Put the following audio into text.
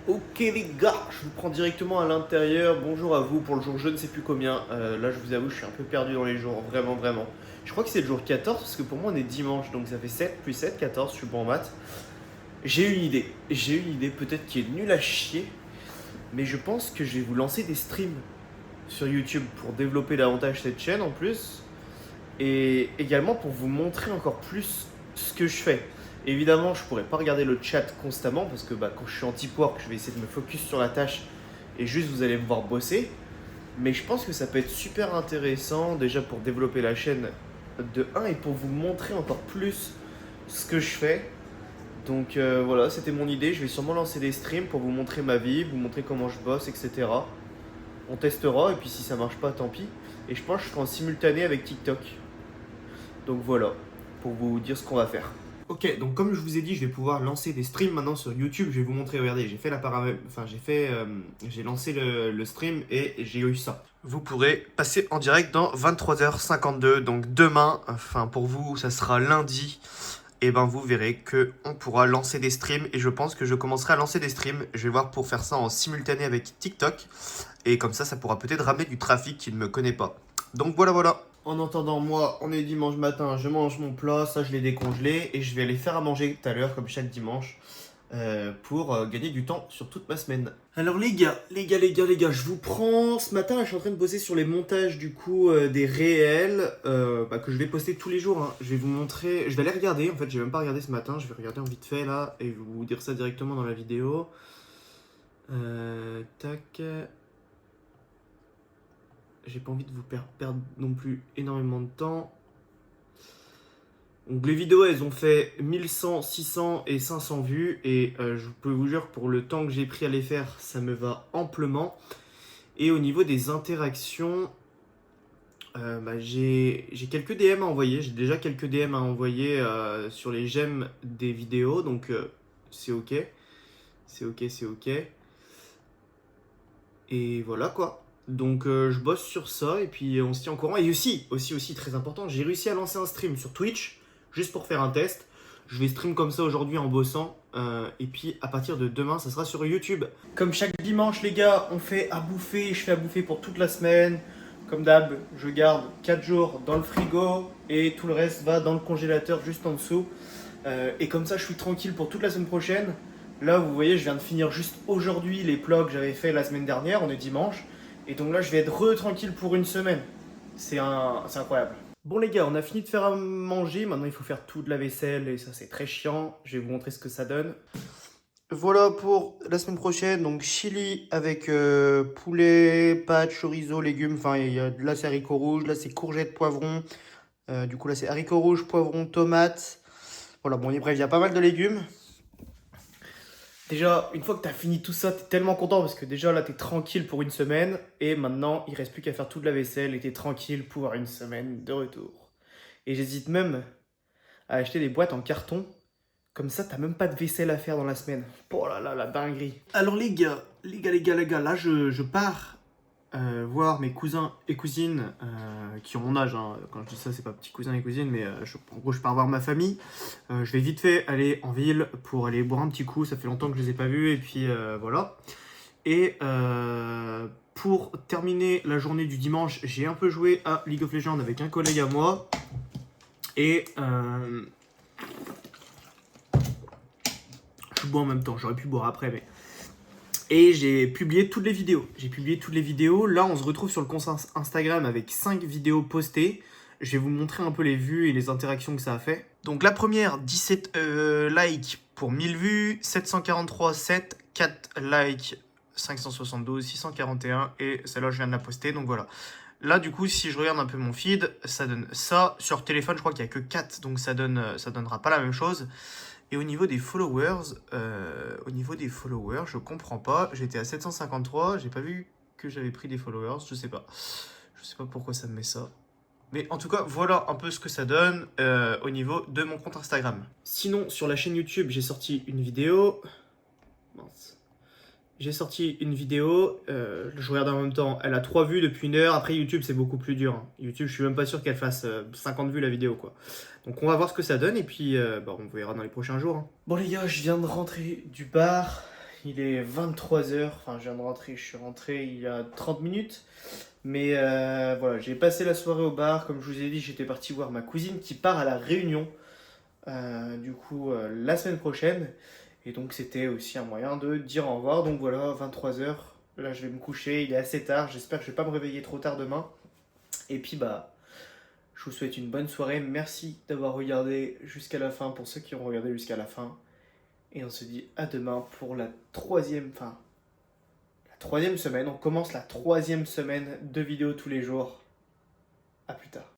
Ok les gars, je vous prends directement à l'intérieur. Bonjour à vous pour le jour je ne sais plus combien. Là je vous avoue je suis un peu perdu dans les jours, vraiment vraiment. Je crois que c'est le jour 14 parce que pour moi on est dimanche, donc ça fait 7 plus 7, 14, je suis bon en maths. J'ai une idée peut-être qui est nulle à chier, mais je pense que je vais vous lancer des streams sur YouTube pour développer davantage cette chaîne en plus. Et également pour vous montrer encore plus ce que je fais. Évidemment, je pourrais pas regarder le chat constamment parce que quand je suis en deep work, je vais essayer de me focus sur la tâche et juste vous allez me voir bosser. Mais je pense que ça peut être super intéressant déjà pour développer la chaîne de 1 et pour vous montrer encore plus ce que je fais. Donc voilà, c'était mon idée. Je vais sûrement lancer des streams pour vous montrer ma vie, vous montrer comment je bosse, etc. On testera et puis si ça marche pas, tant pis. Et je pense que je serai en simultané avec TikTok. Donc voilà, pour vous dire ce qu'on va faire. Ok, donc comme je vous ai dit, je vais pouvoir lancer des streams maintenant sur YouTube. Je vais vous montrer, regardez, j'ai fait j'ai lancé le stream et j'ai eu ça. Vous pourrez passer en direct dans 23h52, donc demain, enfin pour vous, ça sera lundi. Et ben vous verrez que on pourra lancer des streams et je pense que je commencerai à lancer des streams. Je vais voir pour faire ça en simultané avec TikTok et comme ça pourra peut-être ramener du trafic qui ne me connaît pas. Donc voilà. En attendant, moi, on est dimanche matin, je mange mon plat, ça je l'ai décongelé et je vais aller faire à manger tout à l'heure, comme chaque dimanche, pour gagner du temps sur toute ma semaine. Alors les gars, je vous prends. Ce matin, là, je suis en train de bosser sur les montages du coup des réels que je vais poster tous les jours. Hein. Je vais vous montrer, je vais aller regarder. En fait, j'ai même pas regardé ce matin. Je vais regarder en vite fait là et je vais vous dire ça directement dans la vidéo. Tac. J'ai pas envie de vous perdre non plus énormément de temps. Donc les vidéos, elles ont fait 1100, 600 et 500 vues. Et je peux vous dire, pour le temps que j'ai pris à les faire, ça me va amplement. Et au niveau des interactions, j'ai quelques DM à envoyer. J'ai déjà quelques DM à envoyer sur les j'aime des vidéos. Donc c'est ok. C'est ok. Et voilà quoi. Donc je bosse sur ça et puis on se tient au courant. Et aussi très important, j'ai réussi à lancer un stream sur Twitch juste pour faire un test. Je vais stream comme ça aujourd'hui en bossant. Et puis à partir de demain, ça sera sur YouTube. Comme chaque dimanche, les gars, on fait à bouffer. Je fais à bouffer pour toute la semaine. Comme d'hab, je garde 4 jours dans le frigo et tout le reste va dans le congélateur juste en dessous. Et comme ça, je suis tranquille pour toute la semaine prochaine. Là, vous voyez, je viens de finir juste aujourd'hui les plats que j'avais fait la semaine dernière. On est dimanche. Et donc là, je vais être tranquille pour une semaine. C'est incroyable. Bon les gars, on a fini de faire à manger. Maintenant, il faut faire tout de la vaisselle et ça, c'est très chiant. Je vais vous montrer ce que ça donne. Voilà pour la semaine prochaine. Donc chili avec poulet, pâtes, chorizo, légumes. Enfin, là, c'est haricots rouges. Là, c'est courgettes, poivrons. Du coup, là, c'est haricots rouges, poivrons, tomates. Voilà, bon, bref, il y a pas mal de légumes. Déjà, une fois que tu as fini tout ça, tu es tellement content parce que déjà là, tu es tranquille pour une semaine. Et maintenant, il reste plus qu'à faire toute la vaisselle et tu es tranquille pour une semaine de retour. Et j'hésite même à acheter des boîtes en carton. Comme ça, t'as même pas de vaisselle à faire dans la semaine. Oh là là, la dinguerie. Alors les gars, là je pars voir mes cousins et cousines qui ont mon âge. Hein. Quand je dis ça, c'est pas petits cousins et cousines, mais en gros, je pars voir ma famille. Je vais vite fait aller en ville pour aller boire un petit coup. Ça fait longtemps que je les ai pas vus et puis voilà. Et pour terminer la journée du dimanche, j'ai un peu joué à League of Legends avec un collègue à moi. Et je bois en même temps, j'aurais pu boire après, mais. Et j'ai publié toutes les vidéos. Là, on se retrouve sur le compte Instagram avec 5 vidéos postées. Je vais vous montrer un peu les vues et les interactions que ça a fait. Donc la première, 17 likes pour 1000 vues, 743, 7, 4 likes, 572, 641 et celle-là, je viens de la poster. Donc voilà. Là, du coup, si je regarde un peu mon feed, ça donne ça. Sur téléphone, je crois qu'il n'y a que 4, donc ça donnera pas la même chose. Et au niveau des followers, je comprends pas. J'étais à 753, j'ai pas vu que j'avais pris des followers, je sais pas. Je sais pas pourquoi ça me met ça. Mais en tout cas, voilà un peu ce que ça donne au niveau de mon compte Instagram. Sinon, sur la chaîne YouTube, j'ai sorti une vidéo. Mince. J'ai sorti une vidéo, je regarde en même temps, elle a 3 vues depuis 1 heure. Après YouTube c'est beaucoup plus dur. Hein. YouTube je suis même pas sûr qu'elle fasse 50 vues la vidéo quoi. Donc on va voir ce que ça donne et puis on verra dans les prochains jours. Hein. Bon les gars, je viens de rentrer du bar, Il est 23 h, enfin je viens de rentrer, je suis rentré il y a 30 minutes. Mais voilà, j'ai passé la soirée au bar, comme je vous ai dit, j'étais parti voir ma cousine qui part à la Réunion, la semaine prochaine. Et donc c'était aussi un moyen de dire au revoir. Donc voilà, 23 h, là je vais me coucher, il est assez tard, j'espère que je vais pas me réveiller trop tard demain. Et puis bah, je vous souhaite une bonne soirée, merci d'avoir regardé jusqu'à la fin, pour ceux qui ont regardé jusqu'à la fin. Et on se dit à demain pour la troisième semaine. On commence la troisième semaine de vidéos tous les jours. À plus tard.